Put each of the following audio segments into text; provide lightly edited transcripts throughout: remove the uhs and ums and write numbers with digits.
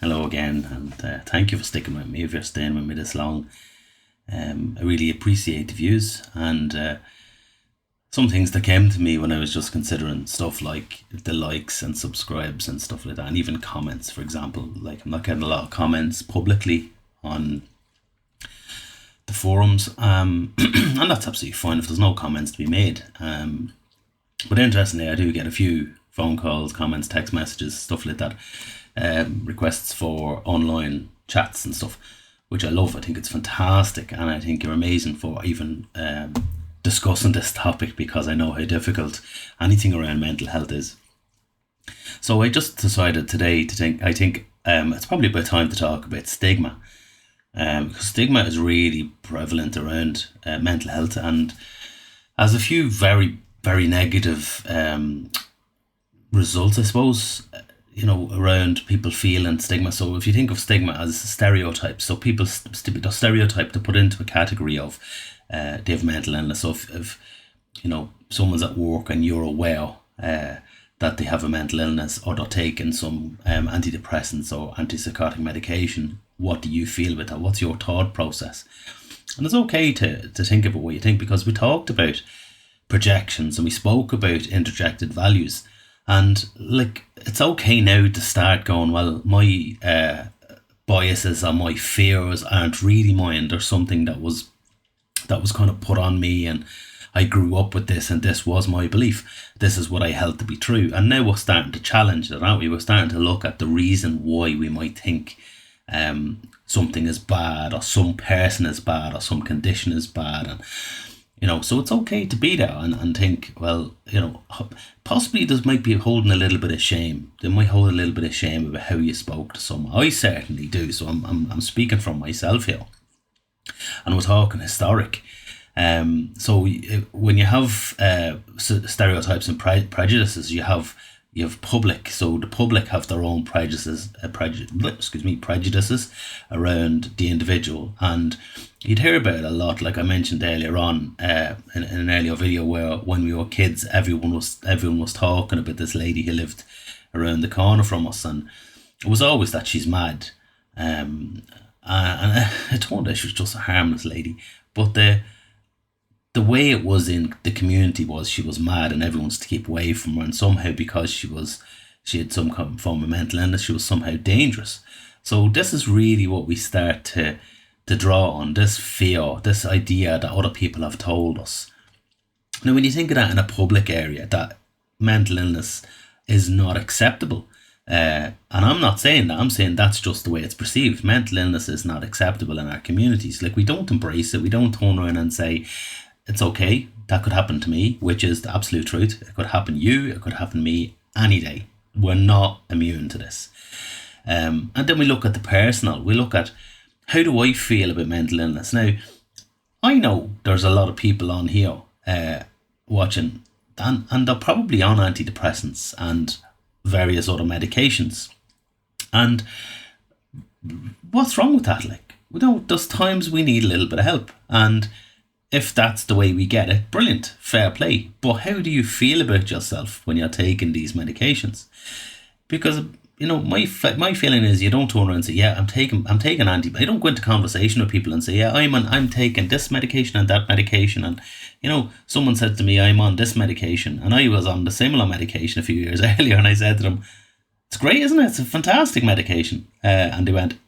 Hello again, and thank you for sticking with me if you're staying with me this long. I really appreciate the views and some things that came to me when I was just considering stuff like the likes and subscribes and stuff like that, and even comments, for example. Like, I'm not getting a lot of comments publicly on the forums, and that's absolutely fine if there's no comments to be made. But interestingly, I do get a few phone calls, comments, text messages, stuff like that, requests for online chats and stuff, which I love. I think it's fantastic, and I think you're amazing for even discussing this topic, because I know how difficult anything around mental health is. So I just decided today to think, I think it's probably about time to talk about stigma, because stigma is really prevalent around mental health, and has a few very, very negative results, I suppose, around people feeling stigma. So if you think of stigma as stereotypes, so people stereotype to put into a category of they have mental illness. So if someone's at work and you're aware that they have a mental illness, or they're taking some antidepressants or antipsychotic medication, what do you feel with that? What's your thought process? And it's okay to think about what you think, because we talked about projections and we spoke about interjected values. And it's okay now to start going, well, my biases or my fears aren't really mine. There's something that was kind of put on me, and I grew up with this, and this was my belief. This is what I held to be true. And now we're starting to challenge that, aren't we? We're starting to look at the reason why we might think something is bad, or some person is bad, or some condition is bad. And so it's okay to be there and think, well, possibly there might be holding a little bit of shame. They might hold a little bit of shame about how you spoke to someone. I certainly do. So I'm speaking from myself here, and we're talking historic. So when you have stereotypes and prejudices, you have public. So the public have their own prejudices around the individual, and you'd hear about it a lot. Like I mentioned earlier on in an earlier video, where when we were kids, everyone was talking about this lady who lived around the corner from us, and it was always that she's mad. And I told her she was just a harmless lady, but the way it was in the community was she was mad, and everyone was to keep away from her, and somehow because she had some form of mental illness, she was somehow dangerous. So this is really what we start to draw on, this fear, this idea that other people have told us. Now, when you think of that in a public area, that mental illness is not acceptable. And I'm not saying that, I'm saying that's just the way it's perceived. Mental illness is not acceptable in our communities. Like, we don't embrace it. We don't turn around and say, it's okay, that could happen to me, which is the absolute truth. It could happen to you, it could happen to me any day. We're not immune to this. And then we look at the personal. We look at, how do I feel about mental illness? Now, I know there's a lot of people on here watching, and they're probably on antidepressants and various other medications. And what's wrong with that? There's times we need a little bit of help. And if that's the way we get it, brilliant, fair play. But how do you feel about yourself when you're taking these medications? Because my feeling is, you don't turn around and say, yeah, I'm taking I don't go into conversation with people and say, yeah, I'm taking this medication and that medication, and someone said to me, I'm on this medication, and I was on the similar medication a few years earlier, and I said to them, it's great, isn't it? It's a fantastic medication. And they went,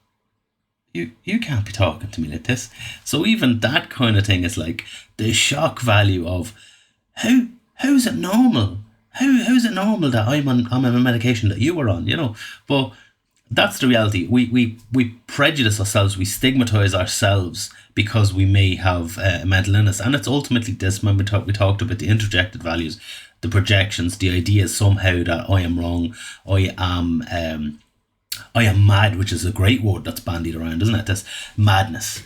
you can't be talking to me like this. So even that kind of thing is like the shock value of how's it normal? How's it normal that I'm on a medication that you were on, But that's the reality. We prejudice ourselves, we stigmatize ourselves because we may have a mental illness. And it's ultimately this, when we talked about the interjected values, the projections, the idea somehow that I am wrong, I am mad, which is a great word that's bandied around, isn't it? This madness.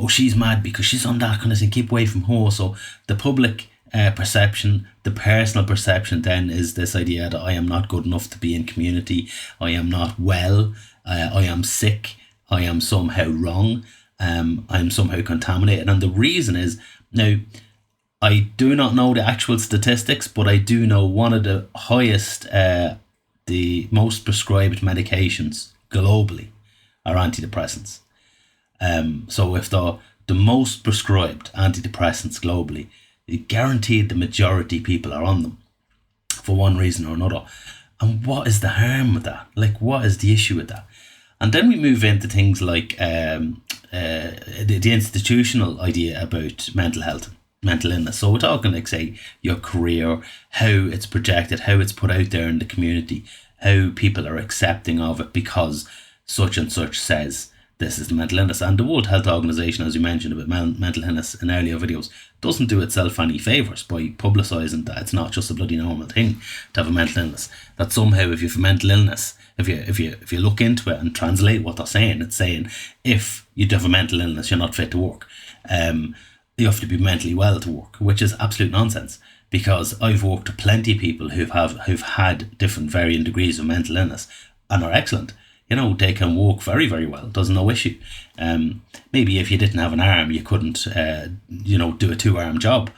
She's mad because she's on that kind of thing, keep away from her. So the public perception, the personal perception then is this idea that I am not good enough to be in community, I am not well, I am sick, I am somehow wrong, I'm somehow contaminated. And the reason is, now, I do not know the actual statistics, but I do know one of the highest, the most prescribed medications globally are antidepressants. So if the most prescribed antidepressants globally, guaranteed the majority of people are on them for one reason or another. And what is the harm with that? Like, what is the issue with that? And then we move into things like the institutional idea about mental health, mental illness. So we're talking like, say, your career, how it's projected, how it's put out there in the community, how people are accepting of it because such and such says this is the mental illness. And the World Health Organization, as you mentioned about mental illness in earlier videos, doesn't do itself any favours by publicising that it's not just a bloody normal thing to have a mental illness. That somehow, if you have a mental illness, if you look into it and translate what they're saying, it's saying if you have a mental illness, you're not fit to work. You have to be mentally well to work, which is absolute nonsense. Because I've worked with plenty of people who've had different varying degrees of mental illness and are excellent. You know, they can walk very, very well. There's no issue. Maybe if you didn't have an arm, you couldn't, do a 2-arm job.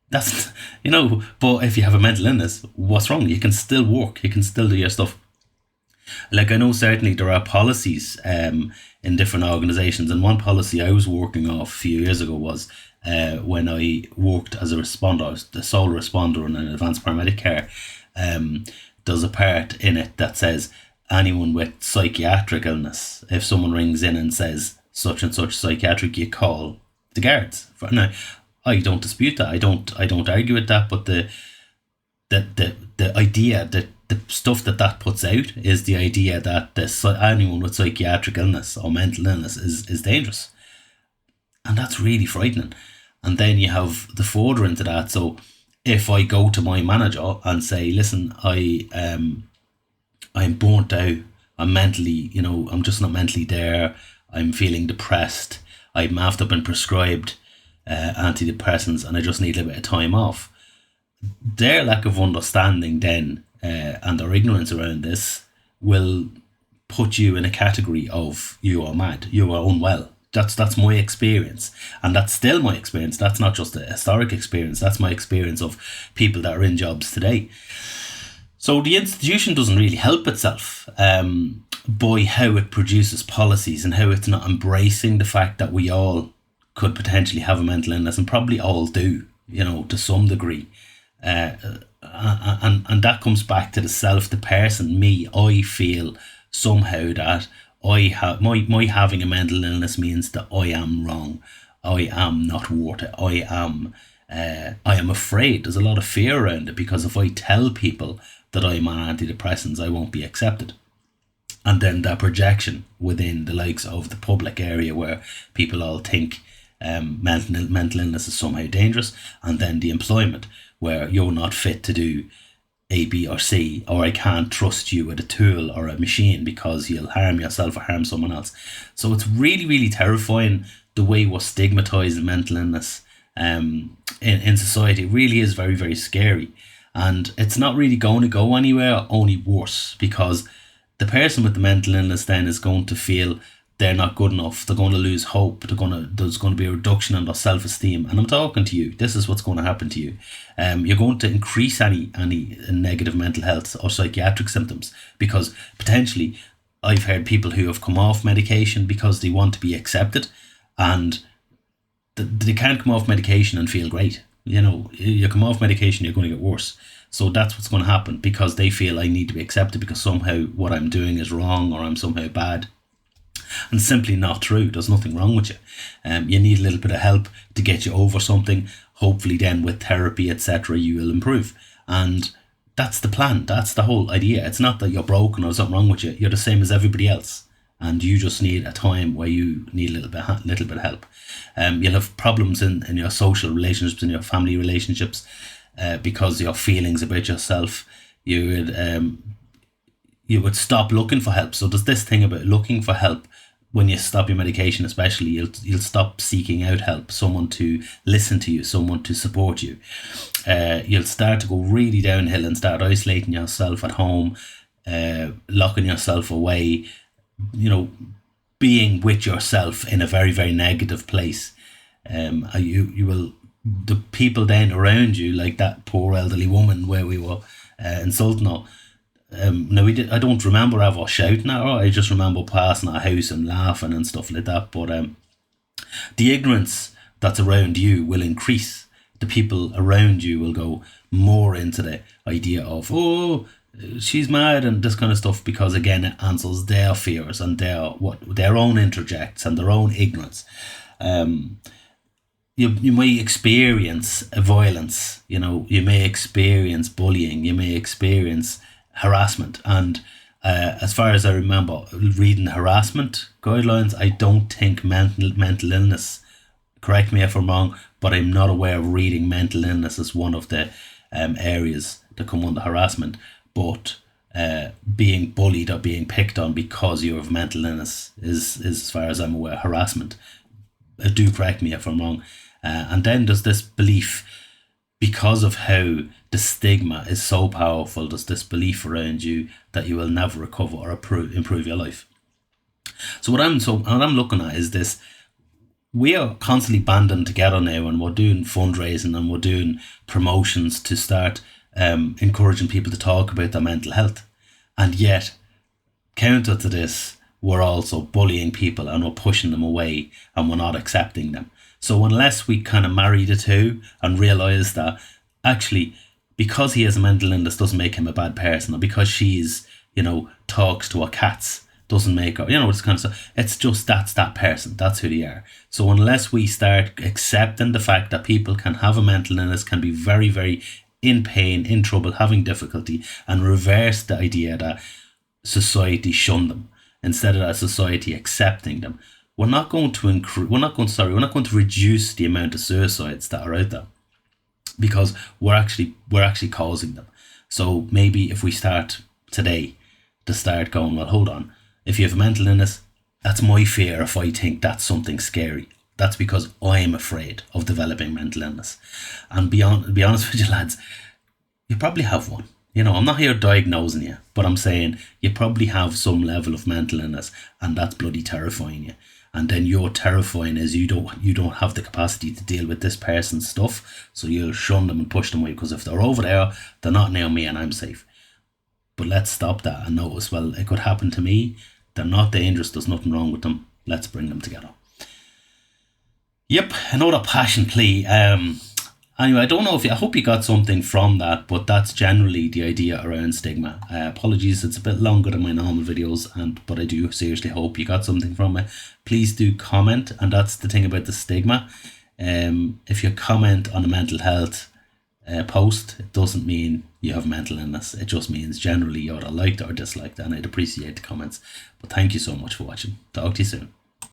That's, but if you have a mental illness, what's wrong? You can still work. You can still do your stuff. Like, I know certainly there are policies in different organisations. And one policy I was working off a few years ago was when I worked as a responder, the sole responder in an advanced paramedic care. There's a part in it that says, anyone with psychiatric illness, if someone rings in and says such and such psychiatric, you call the guards. Now, I don't dispute that. I don't argue with that. But the idea, that the stuff that puts out is the idea that anyone with psychiatric illness or mental illness is dangerous, and that's really frightening. And then you have the further into that. So if I go to my manager and say, listen, I'm burnt out, I'm mentally, I'm just not mentally there, I'm feeling depressed, I'm after been prescribed antidepressants and I just need a bit of time off. Their lack of understanding then and their ignorance around this will put you in a category of you are mad, you are unwell. That's my experience, and that's still my experience. That's not just a historic experience, that's my experience of people that are in jobs today. So the institution doesn't really help itself by how it produces policies and how it's not embracing the fact that we all could potentially have a mental illness, and probably all do, to some degree. And that comes back to the self, the person, me. I feel somehow that I have my having a mental illness means that I am wrong. I am not worth it. I am afraid. There's a lot of fear around it, because if I tell people that I'm on antidepressants, I won't be accepted. And then that projection within the likes of the public area, where people all think mental illness is somehow dangerous, and then the employment, where you're not fit to do A, B or C, or I can't trust you with a tool or a machine because you'll harm yourself or harm someone else. So it's really, really terrifying the way we're stigmatising mental illness in society. It really is very, very scary. And it's not really going to go anywhere, only worse, because the person with the mental illness then is going to feel they're not good enough. They're going to lose hope. There's going to be a reduction in their self-esteem. And I'm talking to you. This is what's going to happen to you. You're going to increase any negative mental health or psychiatric symptoms, because potentially I've heard people who have come off medication because they want to be accepted, and they can't come off medication and feel great. You come off medication, you're going to get worse. So that's what's going to happen, because they feel I need to be accepted because somehow what I'm doing is wrong, or I'm somehow bad. And simply not true. There's nothing wrong with you. You need a little bit of help to get you over something. Hopefully then with therapy, etc., you will improve. And that's the plan. That's the whole idea. It's not that you're broken or there's something wrong with you. You're the same as everybody else. And you just need a time where you need a little bit of help. You'll have problems in your social relationships, in your family relationships, because your feelings about yourself. You would stop looking for help. So there's this thing about looking for help. When you stop your medication, especially, you'll stop seeking out help, someone to listen to you, someone to support you. You'll start to go really downhill and start isolating yourself at home, locking yourself away, being with yourself in a very, very negative place. You will, the people then around you, like that poor elderly woman where we were insulting her, Now I don't remember ever shouting at her. I just remember passing our house and laughing and stuff like that. But the ignorance that's around you will increase. The people around you will go more into the idea of, oh, she's mad and this kind of stuff, because again it answers their fears and their own interjects and their own ignorance. You may experience violence, you may experience bullying, you may experience harassment. And as far as I remember reading harassment guidelines, I don't think mental illness, correct me if I'm wrong, but I'm not aware of reading mental illness as one of the areas that come under harassment. But being bullied or being picked on because you have mental illness is as far as I'm aware, harassment. Do correct me if I'm wrong. And then there's this belief, because of how the stigma is so powerful, there's this belief around you that you will never recover or improve your life. So what I'm looking at is this: we are constantly banding together now, and we're doing fundraising and we're doing promotions to start encouraging people to talk about their mental health. And yet, counter to this, we're also bullying people and we're pushing them away and we're not accepting them. So unless we kind of marry the two and realise that actually, because he has a mental illness doesn't make him a bad person, or because she's, talks to her cats doesn't make her, it's kind of stuff. It's just that's that person. That's who they are. So unless we start accepting the fact that people can have a mental illness, can be very, very in pain, in trouble, having difficulty, and reverse the idea that society shun them instead of that society accepting them, we're not going to reduce the amount of suicides that are out there, because we're actually causing them. So maybe if we start today to start going, well, hold on, if you have a mental illness, that's my fear. If I think that's something scary, that's because I'm afraid of developing mental illness. And be honest with you, lads, you probably have one. I'm not here diagnosing you, but I'm saying you probably have some level of mental illness, and that's bloody terrifying you. And then you're terrifying is you don't have the capacity to deal with this person's stuff, so you'll shun them and push them away, because if they're over there, they're not near me and I'm safe. But let's stop that and notice, well, it could happen to me. They're not dangerous. There's nothing wrong with them. Let's bring them together. Yep, another passion plea. Anyway, I hope you got something from that, but that's generally the idea around stigma. Apologies, it's a bit longer than my normal videos, but I do seriously hope you got something from it. Please do comment, and that's the thing about the stigma. If you comment on a mental health post, it doesn't mean you have mental illness. It just means generally you're either liked or disliked, and I'd appreciate the comments. But thank you so much for watching. Talk to you soon.